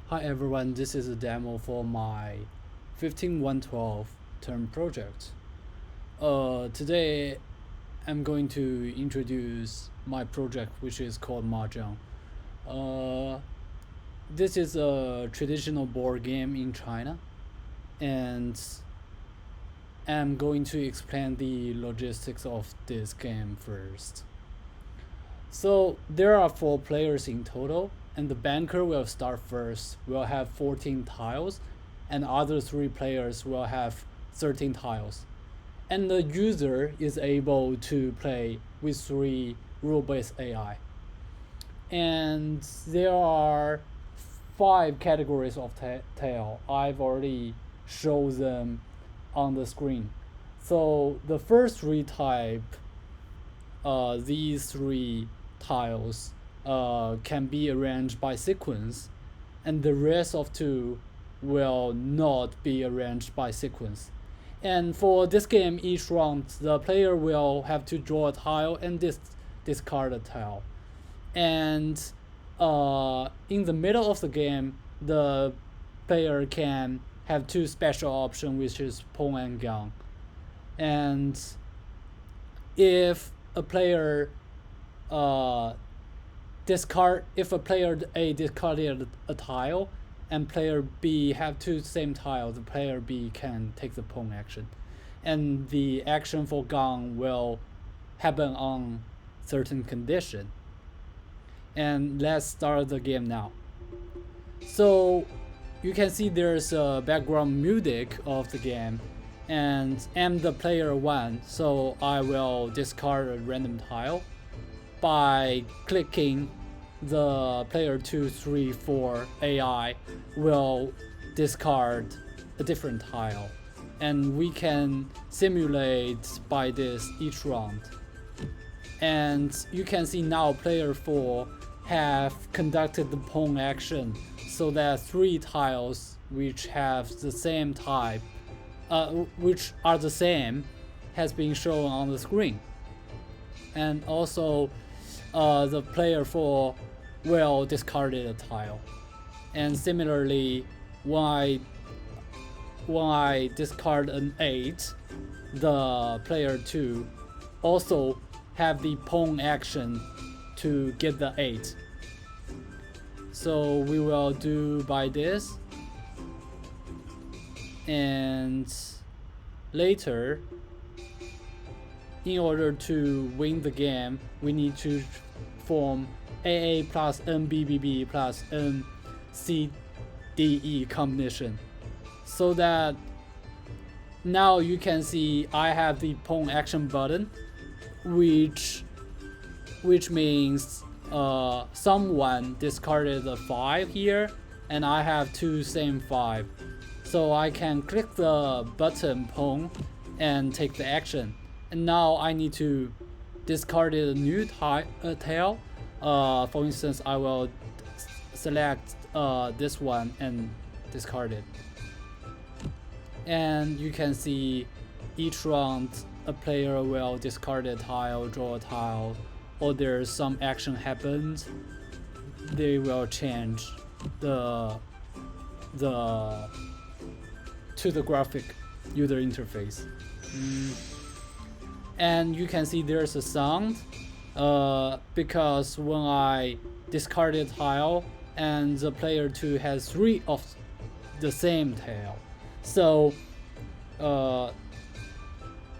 Hi everyone, this is a demo for my 15112 term project. Today I'm going to introduce my project which is called Maj-hong. Uh, this is a traditional board game in China, and I'm going to explain the logistics of this game first. So there are 4 players in total, and the banker will start first. Will have 14 tiles, and other 3 players will have 13 tiles. And the user is able to play with 3 rule-based AI. And there are 5 categories of tile. I've already showed them on the screen. So the first 3 type, these 3 tiles can be arranged by sequence, and the rest of 2 will not be arranged by sequence. And for this game, each round, the player will have to draw a tile and discard a tile. And in the middle of the game, the player can have 2 special options, which is Pong and Gang. And if a player if a player A discarded a tile and player B have 2 same tile, the player B can take the Pong action, and the action for Gang will happen on certain condition. And let's start the game now. So you can see there's a background music of the game, and I'm the player 1, so I will discard a random tile by clicking the player 2, 3, 4 AI will discard a different tile, and we can simulate by this each round. And you can see now player 4 have conducted the Pong action, so that 3 tiles which have the same type, which are the same, has been shown on the screen. And also the player 4 will discard a tile. And similarly, when I discard an 8, the player 2 also have the Pong action to get the 8. So we will do by this, and later, in order to win the game, we need to form AA plus NBBB plus NCDE combination. So that now you can see I have the Pong action button, which means someone discarded a 5 here, and I have 2 same 5. So I can click the button Pong and take the action. And now I need to discard a new tail. For instance, I will select this one and discard it. And you can see each round a player will discard a tile, draw a tile, or there's some action happens. They will change to the graphic user interface. And you can see there's a sound because when I discarded tile and the player 2 has 3 of the same tile, so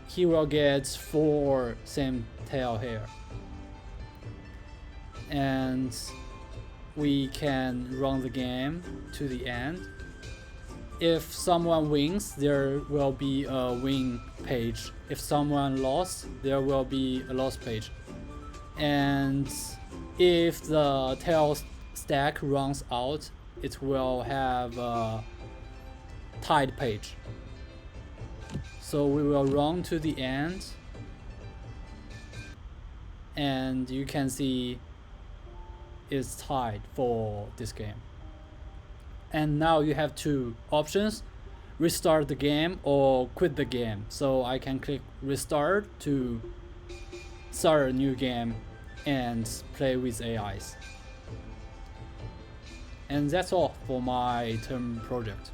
he will get 4 same tile here. And we can run the game to the end. If someone wins, there will be a win page. If someone lost, there will be a loss page. And if the tail stack runs out, it will have a tied page. So we will run to the end, and you can see it's tied for this game. And now you have 2 options: restart the game or quit the game. So I can click restart to start a new game and play with AIs. And that's all for my term project.